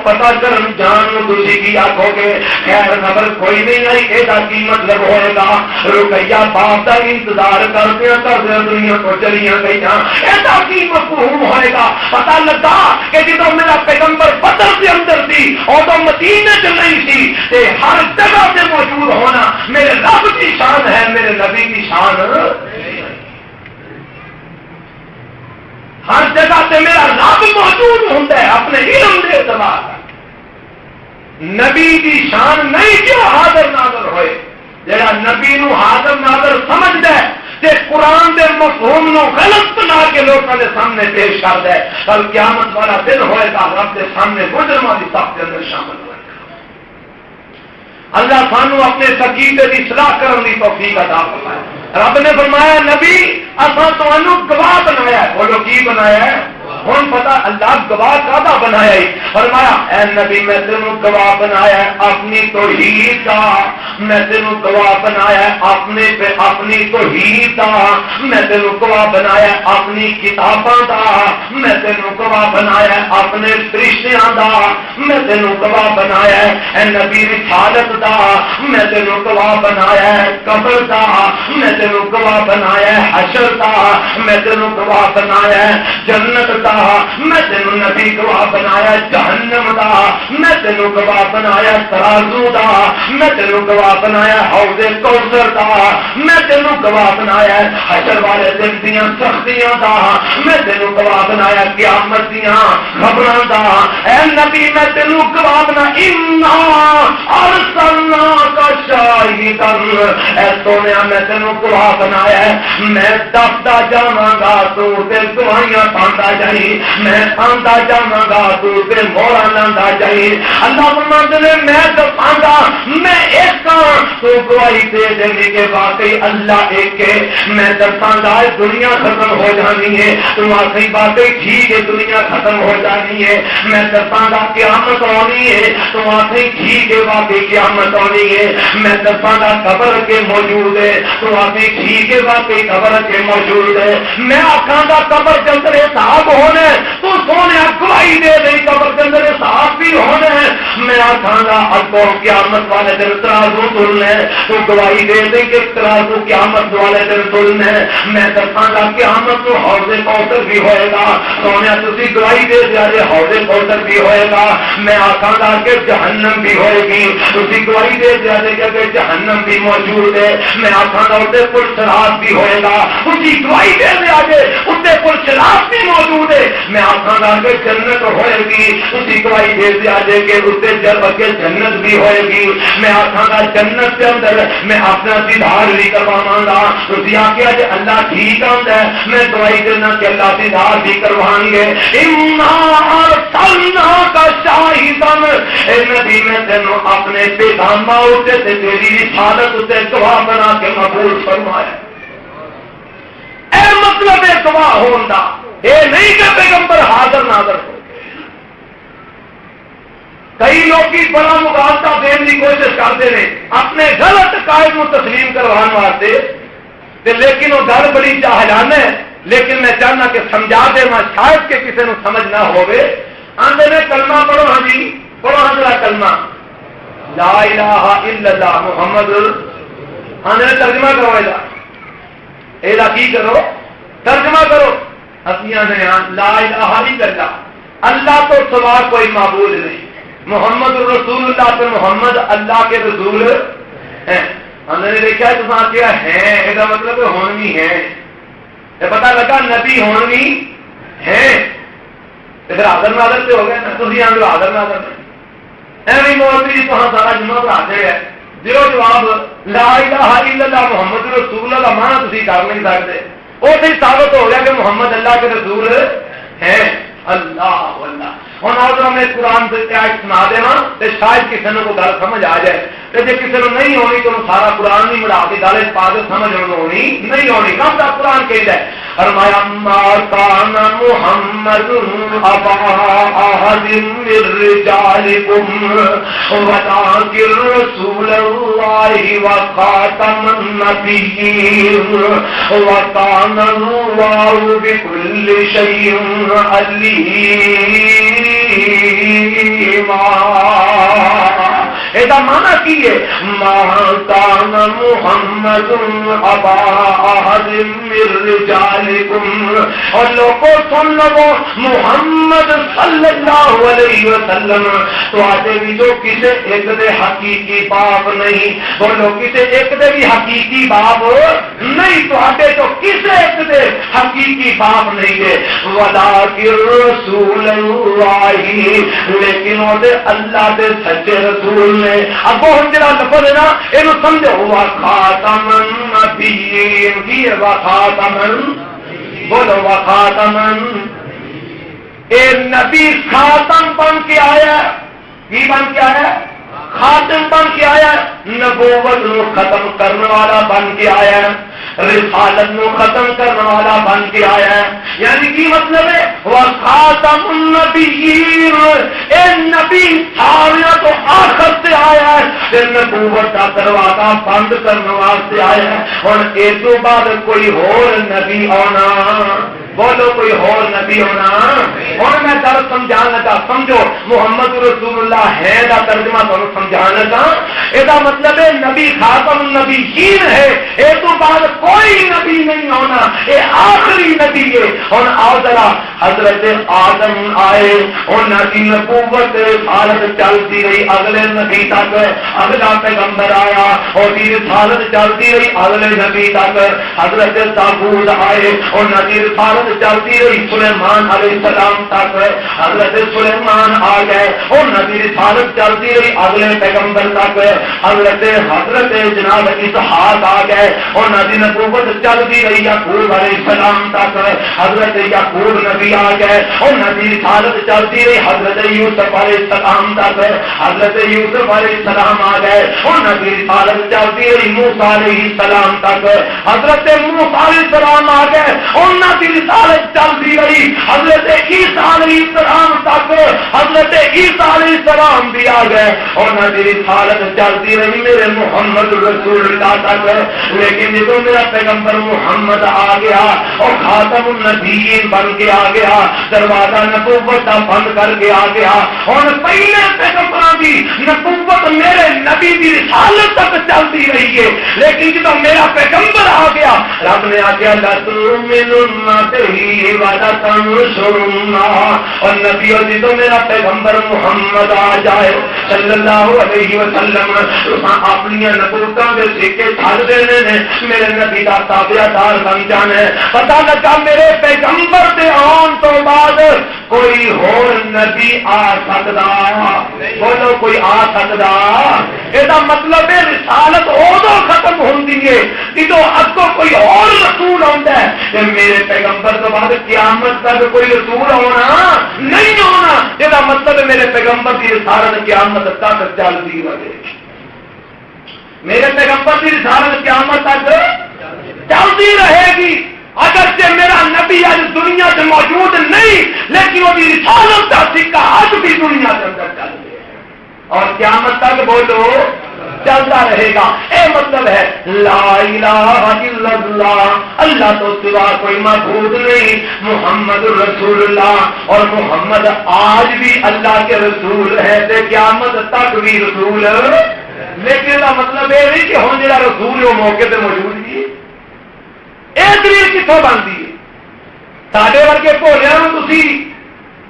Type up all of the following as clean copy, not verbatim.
پتا کرن جان تسی کی آکھو گے خیر خبر کوئی نہیں آئی یہ کی مطلب ہوئے گا رقیہ باپ کا انتظار کرتے دنیا کو چلیاں گئی یہ کی مفہوم ہوئے گا پتا لگا کہ جدو میرا پیغمبر بدر کے اندر تھی اور تو مدینے چ نہیں تھی تے ہر جگہ سے موجود ہونا میرے رب کی شان ہے میرے نبی کی شان ہر جگہ سے میرا رب موجود ہوتا ہے اپنے علم کے اعتبار نبی کی شان نہیں جو حاضر ناظر ہوئے جڑا نبی نو حاضر ناظر سمجھدا ہے تے قرآن دے مفہوم نو غلط بنا کے لوگوں کے سامنے پیش کردا ہے کل قیامت والا دن ہوئے گا رب کے سامنے مجرماں دی صف کے اندر شامل ہوئے گا اللہ سانو اپنے سکیتے کی اصلاح کرنے کی توفیق عطا فرمائے رب نے فرمایا نبی اساں تانوں گواہ بنایا ہے بولو کی بنایا ہے ہوں پتا اللہ گواہ کا بنایا ہی فرمایا اے نبی میں تینوں گواہ بنایا ہے اپنی توحید کا میں تینوں گواہ بنایا ہے اپنی توحید کا میں تینوں گواہ بنایا ہے اپنی کتاباں کا میں تینوں گواہ بنایا ہے اپنے فرشتیاں کا میں تینوں گواہ بنایا ہے اے نبی رسالت کا میں تینوں گواہ بنایا ہے قبر کا میں تینوں گواہ بنایا ہے حشر کا میں تینوں گواہ بنایا ہے جنت کا میں تینوں نبی گواہ بنایا جہنم دا میں تینوں گواہ بنایا ترازو دا میں تینوں گواہ بنایا حوض کوثر دا میں تینوں گواہ بنایا حشر والے دن دیاں سختیاں دا میں تینوں گواہ بنایا قیامت دیاں خبراں دا اے نبی میں تینوں گواہ بنا انا ارسلناک شاہدا اے سونیا میں تینوں گواہ بنایا میں دسدا جاواں گا تو تے گواہیاں پاندا جائیں میں آندا جاواں گا تو تے مورا لاندا جائیں اللہ فرماتے نے میں دساں گا میں ایک تو گواہی دے دیں کہ واقعی اللہ ایک ہے میں دساں گا دنیا ختم ہو جانی ہے تو واقعی واقعی ٹھیک ہے دنیا ختم ہو جانی ہے میں دساں گا قیامت آنی ہے تو واقعی ٹھیک ہے واقعی قیامت آنی ہے میں دساں گا قبر کے موجود ہے تو واقعی ٹھیک ہے واقعی قبر کے موجود ہے میں آکھاں گا قبر کے اندر حساب ہونے تو سونے گواہی دے دیں قبر کے اندر حساب بھی ہونے میں آکھاں گا اگوں قیامت والے دن ترازو تلنے تو گواہی دے دیں کہ ترازو قیامت والے دن تلنے میں دساں گا قیامت تو حوض کوثر بھی ہوئے گا سونے تسی گواہی دے دیا جے حوض کوثر بھی ہوئے گا میں آکھاں گا کہ جہنم بھی ہوئے گی تسی گواہی دے دیا جے کہ جہنم بھی موجود ہے میں آکھاں گا اسے پل صراط بھی ہوئے گا اسی گواہی دے دیا جے اسے پل صراط بھی موجود ہے میں آکھاں گا کہ جنت ہوئے گی اسی گواہی دے دیا جے کہ اسے جنت بھی ہوئے گی میں آکھاں گا جنت کے اندر میں اپنا دیدار بھی کرواواں گا تسی آکھیا جے اللہ ٹھیک آندا ہے میں گواہی دینا کہ اللہ دیدار بھی کروائیں گے انا ارسلناک شاہدا اے نبی میں تینوں اپنے پیغاماں تے تیری رسالت تے گواہ بنا کے قبول فرمایا اے مطلب ہے گواہ ہون دا اے نہیں کہ پیغمبر حاضر ناظر ہو کئی لوگ بڑا مغالطہ دینے کی کوشش کرتے ہیں اپنے غلط قائد کو تسلیم کروان واسطے لیکن وہ گل بڑی جاہلانہ ہے لیکن میں چاہنا کہ سمجھا دے میں شاید کہ کسی نے سمجھ نہ ہوئے آندے نے کلمہ پڑھو ہاں جی پڑھو ہاں جڑا کلمہ لا الہ الا اللہ محمد آندے نے ترجمہ کرو ایلا کی کرو ترجمہ کرو اپنیاں نے لا الہ الا اللہ اللہ تو سوا کوئی معبود نہیں محمد رسول اللہ سے محمد اللہ کے رسول ہیں ہم نے دیکھا تو کیا ہے یہ مطلب ہونی ہے یہ پتا لگا نبی ہونی ہے پھر آدر نادر سے ہو گئے نا تھی آدر آدر نادر ایویں مولوی تو سارا جمعہ پڑھاتے ہیں جو جواب لا الہ الا اللہ محمد رسول اللہ مانا تھی کر نہیں سکتے وہ تو ثابت ہو گیا کہ محمد اللہ کے رسول ہیں اللہ اللہ ہوں آج میں قرآن سے سنا دینا تو شاید کسی نے کوئی گل سمجھ آ جائے تو جی کسی نے نہیں ہونی تو سارا قرآن نہیں مڑا کے گل پا کے سمجھ ہونی نہیں ہونی کم کا قرآن کہتا ہے فرمایا ما کان محمد ابا احد من رجالکم ولکن رسول اللہ وخاتم النبیین وکان اللہ بکل شیء علیم حکیما. ایسا مانا کیے ما کان محمد ابا احد من رجالکم. اور لوگوں سن لو محمد صلی اللہ علیہ وسلم تو آتے بھی جو کسے ایک دے حقیقی باپ نہیں. بولو کسے ایک دے بھی حقیقی باپ نہیں. تو آتے تو کسے ایک دے حقیقی باپ نہیں ہے. ولیکن رسول اللہ, لیکن وہ دے اللہ دے سچے رسول نے. اب وہ جڑا لفظ ہے نا یہ سمجھو ہوا خاتم النبیین کی ہے. خاتم, بولو خاتم. اے نبی خاتم بن کے آیا. کی بن کے آیا؟ خاتم بن کے آیا. نبوت نو ختم کرنے والا بن کے آیا. رسالت نو ختم کرنے والا بن کے آیا ہے. یعنی کی مطلب ہے وہ خاتم النبیین. اے نبی سارے تو آخر سے آیا ہے. پھر نبوت کا دروازہ بند کرنے واسطے آیا ہے. اور اس تو بعد کوئی اور نبی آنا. بولو کوئی اور نبی ہونا. اور میں در سمجھا لگا سمجھو محمد رسول اللہ ہے دا ترجمہ تمہیں سمجھا لگا. یہ مطلب ہے نبی خاتم النبیین ہے. یہ تو بعد کوئی نبی نہیں ہونا. یہ آخری نبی ہے. اور آؤ ذرا حضرت آدم آئے اور نبی نبوت رسالت چلتی رہی اگلے نبی تک. اگلا پیغمبر آیا اور رسالت چلتی رہی اگلے نبی تک. حضرت داؤد آئے اور نبی رسالت چلتی رہی سلیمان علیہ السلام تک. حضرت سلیمان آ گئے اور نبی رسالت چلتی رہی اگلے پیغمبر تک. حضرت جناب اسحاق آ گئے اور نبی نبوت چلتی رہی یعقوب علیہ السلام تک. حضرت یعقوب نبی آ گئے اور نبی رسالت چلتی رہی حضرت یوسف علیہ السلام تک. حضرت یوسف علیہ السلام آ گئے اور نبی رسالت چلتی رہی موسیٰ علیہ السلام تک. حضرت موسیٰ علیہ السلام آ گئے اور نبی رسالت چلتی رہی حضرت عیسیٰ علیہ السلام تک. حضرت عیسیٰ علیہ السلام بھی آ گئے اور نبی رسالت چلتی رہی میرے محمد رسول اللہ تک. لیکن جب میرا پیغمبر محمد آ گیا اور خاتم النبیین بن کے آ گیا, دروازہ نبوت کا بند کر کے آ گیا. اور پہلے پیغمبروں کی نبوت میرے نبی کی رسالت تک چلتی رہی ہے. لیکن جب میرا پیغمبر آ گیا رب نے آ گیا اور نبی اور جدو میرا پیغمبر محمد آ جائے صلی اللہ علیہ وسلم اپنی نبوتوں کے سکے چھڑ دینے نے میرے نبی کا تابعدار بن جانے. پتا لگا میرے پیغمبر کے آن تو بعد کوئی اور نبی آ سکتا. بولو کوئی آ سکتا. یہ مطلب ہے رسالت ادو ختم ہوتی ہے جدو اگوں کوئی اور رسول آتا ہے. میرے پیغمبر تو بعد قیامت تک کوئی رسول ہونا نہیں ہونا. یہ مطلب ہے میرے پیغمبر کی رسالت قیامت تک چلتی رہے. میرے پیغمبر کی رسالت قیامت تک چلتی رہے گی. اگرچہ میرا نبی آج دنیا سے موجود نہیں لیکن وہ رسالت کا سکہ آج بھی دنیا کے اندر چل رہے اور قیامت تک بولو چلتا رہے گا. اے مطلب ہے لا الہ الا اللہ, اللہ تو سوا کوئی معبود نہیں, محمد رسول اللہ. اور محمد آج بھی اللہ کے رسول ہے تے قیامت تک بھی رسول. لیکن مطلب یہ نہیں کہ ہوں جا رسول وہ موقع پہ موجود ہی ایک دلیل کتوں بنتی ہے. سارے ورگے بھولیا تھی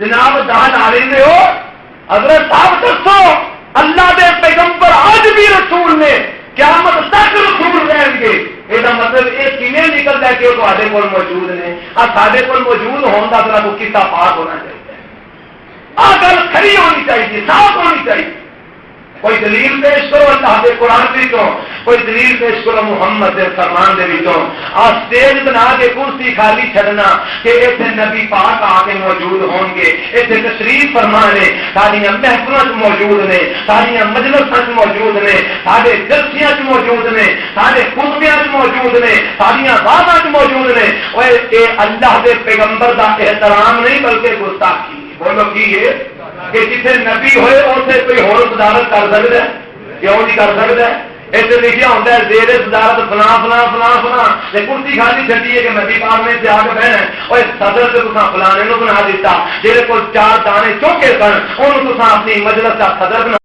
جناب دان آ رہے ہو. حضرت صاحب دسو اللہ دے پیغمبر آج بھی رسول نے قیامت تک رسول رہیں گے. یہ مطلب یہ کیویں نکلتا ہے کہ وہ تھوڑے کول موجود نے. سارے کول موجود ہونے کا اپنا کوئی قصہ پاک ہونا چاہیے. آ گل کھڑی ہونی چاہیے, صاف ہونی چاہیے. کوئی دلیل پیش کرو اللہ کے قرآن بھی تو کوئی دلیل پیش کرو محمد کے فرمان دے بھی تو. اسٹیج بنا کے کرسی خالی چھڑنا کہ اتنے نبی پاک آ کے موجود ہوں گے, اتنے تشریف فرما نے, ساریا محفلوں موجود نے, ساریا مجلسوں موجود نے, سارے جلسیاں موجود نے, سارے خطبیاں موجود نے, ساریا باتاں موجود نے. اے اللہ کے پیغمبر کا احترام نہیں بلکہ گستاخی. بولو کی ہے کہ جتنے نبی ہوئے اسے کوئی اور صدارت کر سکتا ہے, کیوں نہیں کر سکتا ہے؟ ایسے لکھا ہوتا ہے زیر صدارت فلاں فلاں فلاں فلاں کرسی خالی چڑی ہے کہ نبی پاک نے سے آ کے بہنا اور صدر سے تصا فلانے بنا دیتا جہے کو 4 دانے چوکے سن انہوں تصا اپنی مجلس کا صدر بنا